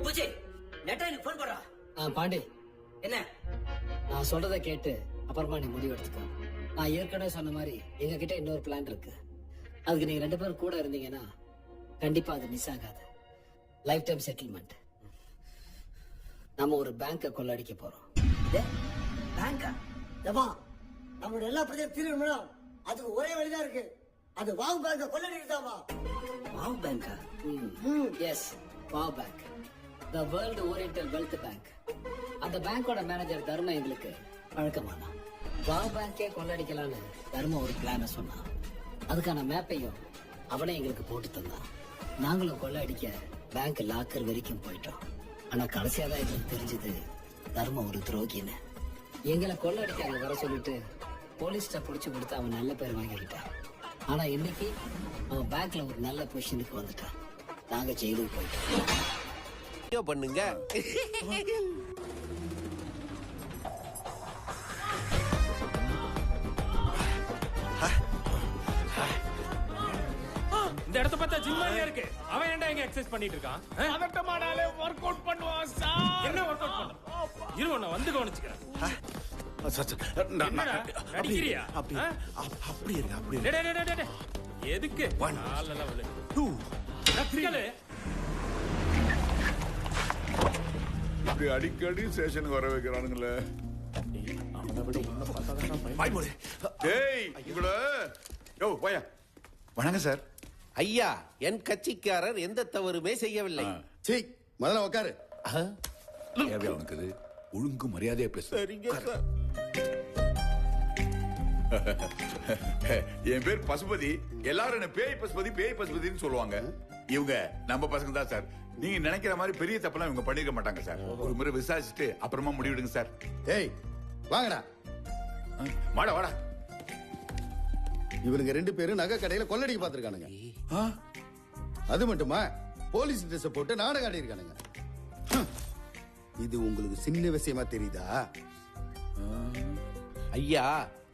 பூச்சி நெட்டா எனக்கு போன் போடுறா. பாண்டி, என்ன நான் சொல்றத கேட்டு அப்புறமா நீ முடிவு எடுத்துக்கோ. நான் ஏற்கனவே சொன்ன மாதிரி எங்க கிட்ட இன்னொரு பிளான் இருக்கு. அதுக்கு நீங்க 2 பேரும் கூட இருந்தீங்கன்னா கண்டிப்பா அது மிஸ் ஆகாது. Life time settlement. நம்ம ஒரு பேங்கை கொள்ளடிக்க போறோம். பேங்கா? ஏப்பா, நம்மளோட எல்லா பிரச்சனையும் தீர்வு அதுக்கு ஒரே வழிதான் இருக்கு. அது வாவு பேங்க கொள்ளடிக்கிறதாமா. வாவ் பேங்கா? எஸ், வாவ் bank, the world oriental wealth bank. அந்த பேங்கோட மேனேஜர் தர்ம எங்களுக்கு பழக்கமானா. வாவ் பேங்கே கொள்ளடிக்கலான்னு தர்ம ஒரு பிளான சொன்னான். அதுக்கான மேப்பையும் அவனே எங்களுக்கு போட்டு தந்தான். நாங்களும் கொள்ளடிக்க பேங்க் லாக்கர் வரைக்கும் போயிட்டோம். ஆனா கடைசியா தான் எங்களுக்கு தெரிஞ்சது தர்ம ஒரு துரோகின்னு. எங்களை கொள்ளடிக்க அங்க வர சொல்லிட்டு போலீஸ்ட புடிச்சு கொடுத்து அவன் நல்ல பேர் வாங்கிக்கிட்டான். ஆனா இன்னைக்கு அவன் பேங்க்ல ஒரு நல்ல பொசிஷனுக்கு வந்துட்டான். நாங்க ஜெயிலுக்கு போயிட்டோம். பண்ணுங்க. இந்த இடத்த பார்த்தா ஜிம் மாதிரியா இருக்கு. அவன் ஏன்டா இங்க எக்சர்சைஸ் பண்ணிட்டு இருக்கான்? அதட்டமாடாலே வொர்க் அவுட் பண்ணுவான் சார். என்ன ஒர்க் அவுட் பண்ண? இரு நான் வந்து கவனிச்சுக்கிறேன். நடிக்கிறியா? அப்படி இருக்கு அப்படி டேய், டேய், டேய், டேய். எதுக்கு? நாலு லெவல் 2 நக்கலு. இப்படி அடிக்கடி ஸ்டேஷனுக்கு வர வைக்கிறானுங்களே. பயமுடி. டேய் உங்கள யோ போயா. வணக்கம் சார். ஐயா, என் கட்சிக்காரர் எந்த தவறுமே செய்யவில்லை. சீ, முதல்ல உட்காரு. தேவையா உனக்கு இது? ஒழுங்கு மரியாதையா பேசு. சரிங்க சார். என் பேர் பசுபதி. எல்லாரும் என்ன பேய் பசுபதி பேய் பசுபதினு சொல்லுவாங்க. இவங்க நம்ம பசங்க தான் சார். நீங்க நினைக்கிற மாதிரி பெரிய தப்பெல்லாம் இவங்க பண்ணிருக்க மாட்டாங்க சார். ஒரு முறை விசாரிச்சுட்டு அப்புறமா முடிவெடுங்க சார். ஏய், வாங்கடா. வாடா வாடா. இவனுங்க 2 பேரும் நகை கடையில கொள்ளடிக்க பாத்துருக்கானுங்க. அது மட்டுமா, போலீஸ் ட்ரெஸ் போட்டு நாடகம் ஆடி இருக்கானுங்க. இது உங்களுக்கு சின்ன விஷயமா தெரியுதா? ஐயா,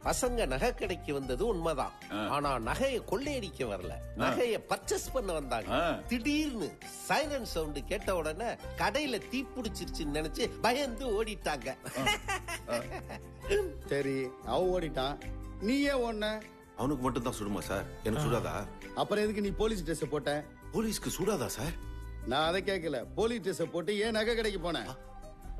பசங்க நகை கடைக்கு வந்தது உண்மைதான். ஆனா நகையை கொள்ளையடிக்க வரல, நகையை பர்ச்சேஸ் பண்ண வந்தாங்க. திடீர்னு சைலன்ட் சவுண்ட் கேட்ட உடனே கடையில தீ பிடிச்சிருச்சுன்னு நினைச்சு பயந்து ஓடிட்டாங்க. சரி, அவன் ஓடிட்டான், நீ ஏன் ஓடுன? அவனுக்கு மட்டும் தான் சுடுமா சார்? எனக்கு சுடாதா? அப்புறம் எதுக்கு நீ போலீஸ் ட்ரெஸ் போட்ட? போலீஸ்க்கு சுடாதா சார்? நான் அதை கேட்கல. போலீஸ் ட்ரெஸ் போட்டு ஏன் நகை கடைக்கு போன?